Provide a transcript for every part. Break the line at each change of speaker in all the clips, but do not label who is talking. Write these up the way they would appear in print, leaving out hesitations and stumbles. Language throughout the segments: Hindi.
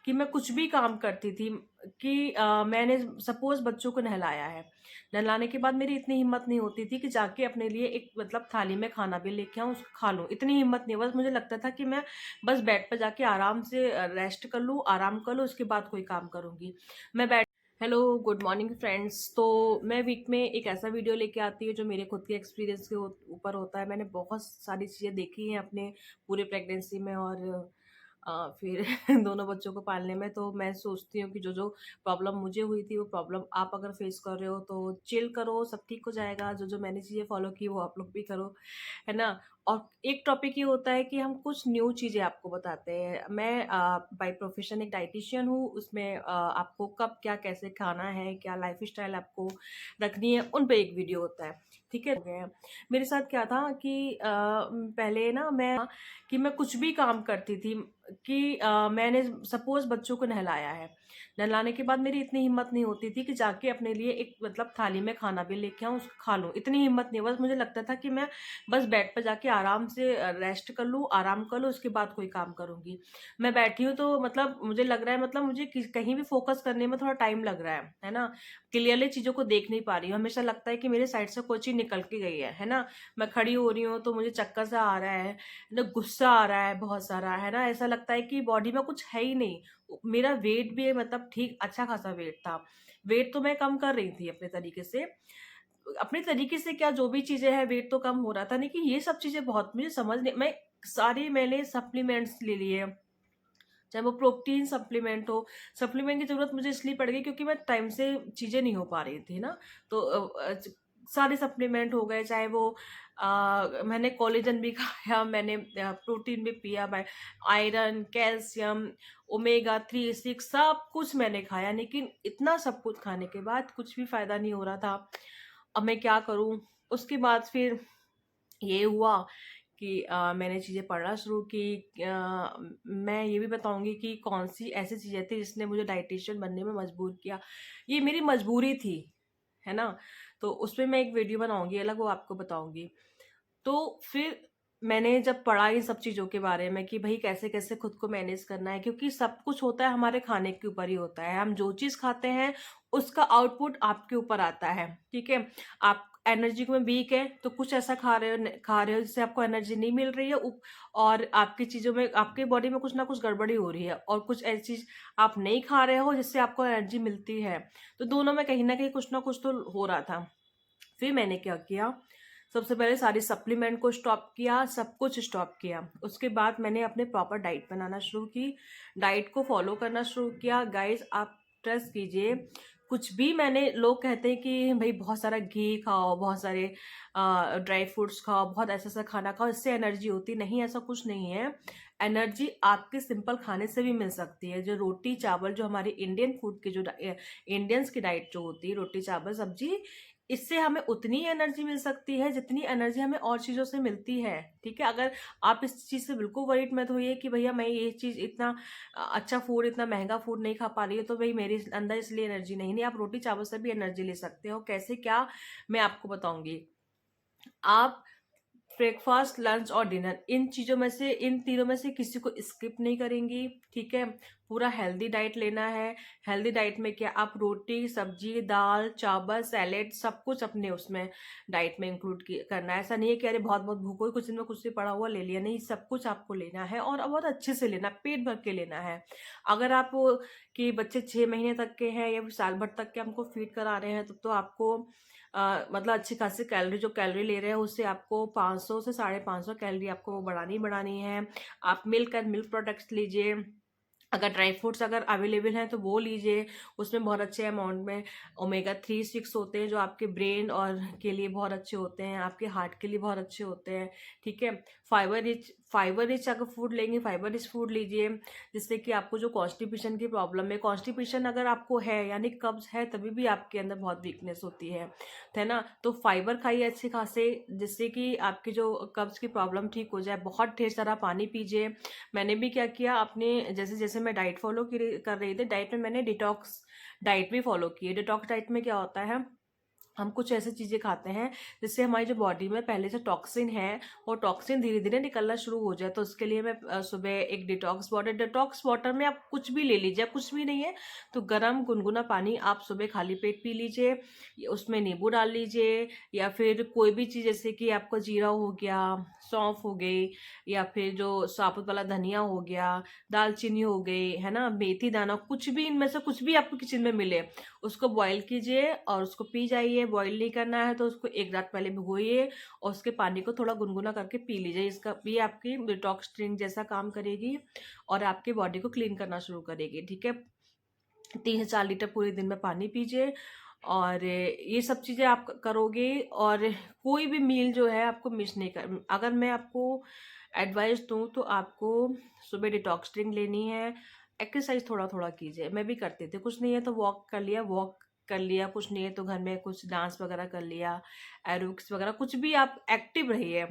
कि मैं कुछ भी काम करती थी कि मैंने सपोज़ बच्चों को नहलाया है, नहलाने के बाद मेरी इतनी हिम्मत नहीं होती थी कि जाके अपने लिए एक मतलब थाली में खाना भी लेके आऊँ, उसको खा लूँ, इतनी हिम्मत नहीं, बस मुझे लगता था कि मैं बस बेड पे जाके आराम से रेस्ट कर लूँ, आराम कर लूँ, उसके बाद कोई काम करूँगी। मैं बैठ हेलो, गुड मॉर्निंग फ्रेंड्स। तो मैं वीक में एक ऐसा वीडियो लेके आती हूँ जो मेरे खुद के एक्सपीरियंस के ऊपर होता है। मैंने बहुत सारी चीज़ें देखी हैं अपने पूरे प्रेगनेंसी में और फिर दोनों बच्चों को पालने में। तो मैं सोचती हूँ कि जो जो प्रॉब्लम मुझे हुई थी वो प्रॉब्लम आप अगर फेस कर रहे हो तो चिल करो, सब ठीक हो जाएगा। जो जो मैंने चीज़ें फॉलो की वो आप लोग भी करो, है ना? और एक टॉपिक ये होता है कि हम कुछ न्यू चीज़ें आपको बताते हैं। मैं बाय प्रोफेशन एक डाइटिशियन हूँ, उसमें आपको कब क्या कैसे खाना है, क्या लाइफ़स्टाइल आपको रखनी है, उन पे एक वीडियो होता है, ठीक है? हो गया है। मेरे साथ क्या था कि पहले ना मैं कुछ भी काम करती थी कि मैंने सपोज़ बच्चों को नहलाया है, नहलाने के बाद मेरी इतनी हिम्मत नहीं होती थी कि जाके अपने लिए एक मतलब थाली में खाना भी लेके आऊँ, उसको खा लूँ, इतनी हिम्मत नहीं, बस मुझे लगता था कि मैं बस बेड पे जाके आराम से रेस्ट कर लूँ, आराम कर लूँ, उसके बाद कोई काम करूँगी। मैं बैठी हूँ तो मतलब मुझे लग रहा है मतलब मुझे कहीं भी फ़ोकस करने में थोड़ा टाइम लग रहा है ना? क्लियरली चीज़ों को देख नहीं पा रही हूँ, हमेशा लगता है कि मेरे साइड से कोई चीज़ निकल के गई है ना? मैं खड़ी हो रही हूँ तो मुझे चक्कर सा आ रहा है ना, गुस्सा आ रहा है बहुत सारा, है ना? ऐसा लगता है कि बॉडी में कुछ है ही नहीं। मेरा वेट भी मतलब ठीक अच्छा खासा वेट था। वेट तो मैं कम कर रही थी अपने तरीके से क्या जो भी चीज़ें हैं वेट तो कम हो रहा था, लेकिन ये सब चीज़ें बहुत मुझे समझ नहीं मैं सारे मैंने सप्लीमेंट्स ले लिए, चाहे वो प्रोटीन सप्लीमेंट हो, सप्लीमेंट की ज़रूरत मुझे इसलिए पड़ गई क्योंकि मैं टाइम से चीज़ें नहीं हो पा रही थी ना, तो सारे सप्लीमेंट हो गए, चाहे वो मैंने कोलेजन भी खाया, मैंने प्रोटीन भी पिया, मैं आयरन, कैल्शियम, ओमेगा 3, 6 सब कुछ मैंने खाया, लेकिन इतना सब कुछ खाने के बाद कुछ भी फ़ायदा नहीं हो रहा था। अब मैं क्या करूँ? उसके बाद फिर ये हुआ कि मैंने चीज़ें पढ़ना शुरू की। मैं ये भी बताऊँगी कि कौन-सी ऐसी चीज़ें थी जिसने मुझे डायटीशियन बनने में मजबूर किया। ये मेरी मजबूरी थी, है ना? तो उसपे मैं एक वीडियो बनाऊँगी अलग, वो आपको बताऊँगी। तो फिर मैंने जब पढ़ा इन सब चीज़ों के बारे में कि भई कैसे-कैसे खुद को मैनेज करना है, क्योंकि सब कुछ होता है हमारे खाने के ऊपर ही होता है। हम जो चीज़ खाते हैं उसका आउटपुट आपके ऊपर आता है, ठीक है? आप एनर्जी में वीक है तो कुछ ऐसा खा रहे हो जिससे आपको एनर्जी नहीं मिल रही है और आपकी चीज़ों में आपकी बॉडी में कुछ ना कुछ गड़बड़ी हो रही है और कुछ ऐसी चीज़ आप नहीं खा रहे हो जिससे आपको एनर्जी मिलती है। तो दोनों में कहीं न कहीं कुछ ना कुछ तो हो रहा था। फिर मैंने क्या किया, सबसे पहले सारी सप्लीमेंट को स्टॉप किया, सब कुछ स्टॉप किया। उसके बाद मैंने अपने प्रॉपर डाइट बनाना शुरू की, डाइट को फ़ॉलो करना शुरू किया। गाइज़ आप ट्रस्ट कीजिए, कुछ भी मैंने लोग कहते हैं कि भई बहुत सारा घी खाओ, बहुत सारे ड्राई फ्रूट्स खाओ, बहुत ऐसा-ऐसा खाना खाओ, इससे एनर्जी होती है। नहीं, ऐसा कुछ नहीं है। एनर्जी आपके सिंपल खाने से भी मिल सकती है। जो रोटी-चावल जो हमारी इंडियन फूड की इंडियंस की डाइट जो होती है, रोटी-चावल, सब्ज़ी, इससे हमें उतनी एनर्जी मिल सकती है जितनी एनर्जी हमें और चीज़ों से मिलती है, ठीक है? अगर आप इस चीज़ से बिल्कुल वरीड मत होइए कि भैया मैं ये चीज़ इतना अच्छा फूड, इतना महँगा फूड नहीं खा पा रही हूँ तो भई मेरे अंदर इसलिए एनर्जी नहीं आप रोटी-चावल से भी एनर्जी ले सकते हो। कैसे क्या? मैं आपको बताऊँगी। आप ब्रेकफास्ट, लंच और डिनर इन चीज़ों में से इन तीनों में से किसी को स्किप नहीं करेंगी, ठीक है? पूरा हेल्दी डाइट लेना है। हेल्दी डाइट में क्या आप रोटी, सब्ज़ी, दाल, चावल, सैलेड सब कुछ अपने उसमें डाइट में इंक्लूड करना है। ऐसा नहीं है कि अरे बहुत-बहुत भूख हो, कुछ दिन में कुछ भी पड़ा हुआ ले लिया, नहीं सब कुछ आपको लेना है और बहुत अच्छे से लेना है, पेट भर के लेना है। अगर आप कि बच्चे 6 महीने तक के हैं या फिर साल भर तक के हमको फीड करा रहे हैं, तब तो आपको मतलब अच्छी खासी कैलोरी ले रहे हैं उससे आपको 500 से 550 कैलोरी आपको वो बढ़ानी ही बढ़ानी है। आप मिल्क एंड मिल्क प्रोडक्ट्स लीजिए। अगर ड्राई फ्रूट्स अगर अवेलेबल हैं तो वो लीजिए, उसमें बहुत अच्छे अमाउंट में ओमेगा 3, 6 होते हैं जो आपके ब्रेन और के लिए बहुत अच्छे होते हैं, आपके हार्ट के लिए बहुत अच्छे होते हैं, ठीक है? फाइबर रिच अगर फूड लेंगे, फाइबर रिच फूड लीजिए, जिससे कि आपको जो कॉन्स्टिपेशन की प्रॉब्लम है, कॉन्स्टिपेशन अगर आपको है यानी कब्ज़ है तभी भी आपके अंदर बहुत वीकनेस होती है ना? तो फाइबर खाइए अच्छे खासे जिससे कि आपकी जो कब्ज़ की प्रॉब्लम ठीक हो जाए। बहुत ढेर सारा पानी पीजिए। मैंने भी क्या किया अपने जैसे-जैसे मैं डाइट फ़ॉलो कर रही थी, डाइट में मैंने डिटॉक्स डाइट भी फ़ॉलो की है। डिटॉक्स डाइट में क्या होता है हम कुछ ऐसी चीज़ें खाते हैं जिससे हमारी जो बॉडी में पहले से टॉक्सिन है वो टॉक्सिन धीरे धीरे निकलना शुरू हो जाए। तो उसके लिए मैं सुबह एक डिटॉक्स वाटर में आप कुछ भी ले लीजिए, कुछ भी नहीं है तो गर्म गुनगुना पानी आप सुबह खाली पेट पी लीजिए, उसमें नींबू डाल लीजिए, या फिर कोई भी चीज़ जैसे कि आपका जीरा हो गया, सौंफ हो गई, या फिर जो साबुत वाला धनिया हो गया, दालचीनी हो गई, है ना, मेथी दाना, कुछ भी इनमें से कुछ भी आपको किचन में मिले उसको बॉईल कीजिए और उसको पी जाइए। बॉईल नहीं करना है तो उसको एक रात पहले भिगोइए और उसके पानी को थोड़ा गुनगुना करके पी लीजिए। इसका भी आपकी डिटॉक्स ड्रिंक जैसा काम करेगी और आपकी बॉडी को क्लीन करना शुरू करेगी। ठीक है, 3 से 4 लीटर पूरे दिन में पानी पीजिए और ये सब चीज़ें आप करोगे और कोई भी मील जो है आपको मिस नहीं कर। अगर मैं आपको एडवाइस दूँ तो आपको सुबह डिटॉक्स ड्रिंक लेनी है, एक्सरसाइज थोड़ा थोड़ा कीजिए। मैं भी करती थी, कुछ नहीं है तो वॉक कर लिया, कुछ नहीं है तो घर में कुछ डांस वगैरह कर लिया, एरोबिक्स वगैरह, कुछ भी आप एक्टिव रहिए।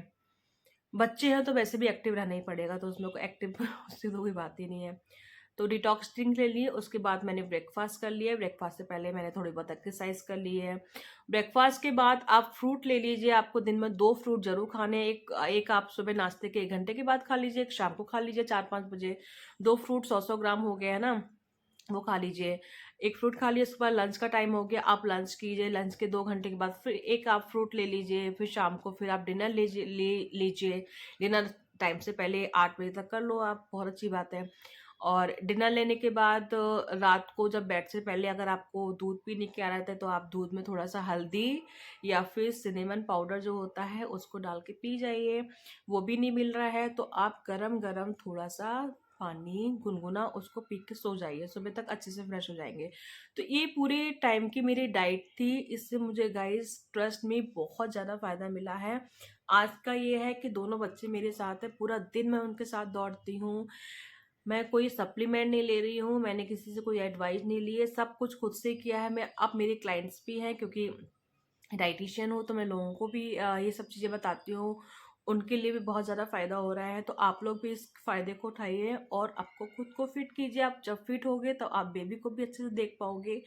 बच्चे हैं तो वैसे भी एक्टिव रहना ही पड़ेगा, तो उसमें कोई एक्टिव उससे तो कोई बात ही नहीं है। तो डिटॉक्स ड्रिंक ले लिए, उसके बाद मैंने ब्रेकफास्ट कर लिया, ब्रेकफास्ट से पहले मैंने थोड़ी बहुत एक्सरसाइज कर ली है। ब्रेकफास्ट के बाद आप फ्रूट ले लीजिए, आपको दिन में 2 फ्रूट जरूर खाने हैं। एक एक आप सुबह नाश्ते के 1 घंटे के बाद खा लीजिए, एक शाम को खा लीजिए 4-5 बजे। 2 फ्रूट 100-100 ग्राम हो गए है ना, वो खा लीजिए। एक फ्रूट खा लिया, उसके बाद लंच का टाइम हो गया, आप लंच कीजिए, लंच के 2 घंटे के बाद फिर एक आप फ्रूट ले लीजिए, फिर शाम को फिर आप डिनर लीजिए। डिनर टाइम से पहले 8 बजे तक कर लो आप, बहुत अच्छी बात है। और डिनर लेने के बाद रात को जब बेड से पहले अगर आपको दूध पीने की आदत है तो आप दूध में थोड़ा सा हल्दी या फिर सिनेमन पाउडर जो होता है उसको डाल के पी जाइए। वो भी नहीं मिल रहा है तो आप गरम गरम थोड़ा सा पानी गुनगुना उसको पी के सो जाइए, सुबह तक अच्छे से फ्रेश हो जाएंगे। तो ये पूरे टाइम की मेरी डाइट थी, इससे मुझे गाइस ट्रस्ट में बहुत ज़्यादा फायदा मिला है। आज का ये है कि दोनों बच्चे मेरे साथ है, पूरा दिन मैं उनके साथ दौड़ती हूँ। मैं कोई सप्लीमेंट नहीं ले रही हूँ, मैंने किसी से कोई एडवाइस नहीं ली है, सब कुछ खुद से किया है। मैं अब मेरे क्लाइंट्स भी हैं क्योंकि डाइटिशियन हूँ तो मैं लोगों को भी ये सब चीज़ें बताती हूँ, उनके लिए भी बहुत ज़्यादा फ़ायदा हो रहा है। तो आप लोग भी इस फ़ायदे को उठाइए और आपको खुद को फिट कीजिए। आप जब फिट होगे तो आप बेबी को भी अच्छे से देख पाओगे,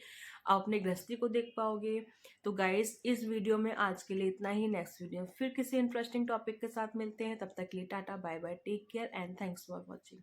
आप अपने गृहस्थी को देख पाओगे। तो गाइस इस वीडियो में आज के लिए इतना ही, नेक्स्ट वीडियो में फिर किसी इंटरेस्टिंग टॉपिक के साथ मिलते हैं। तब तक के लिए tata bye bye, take care and thanks for watching.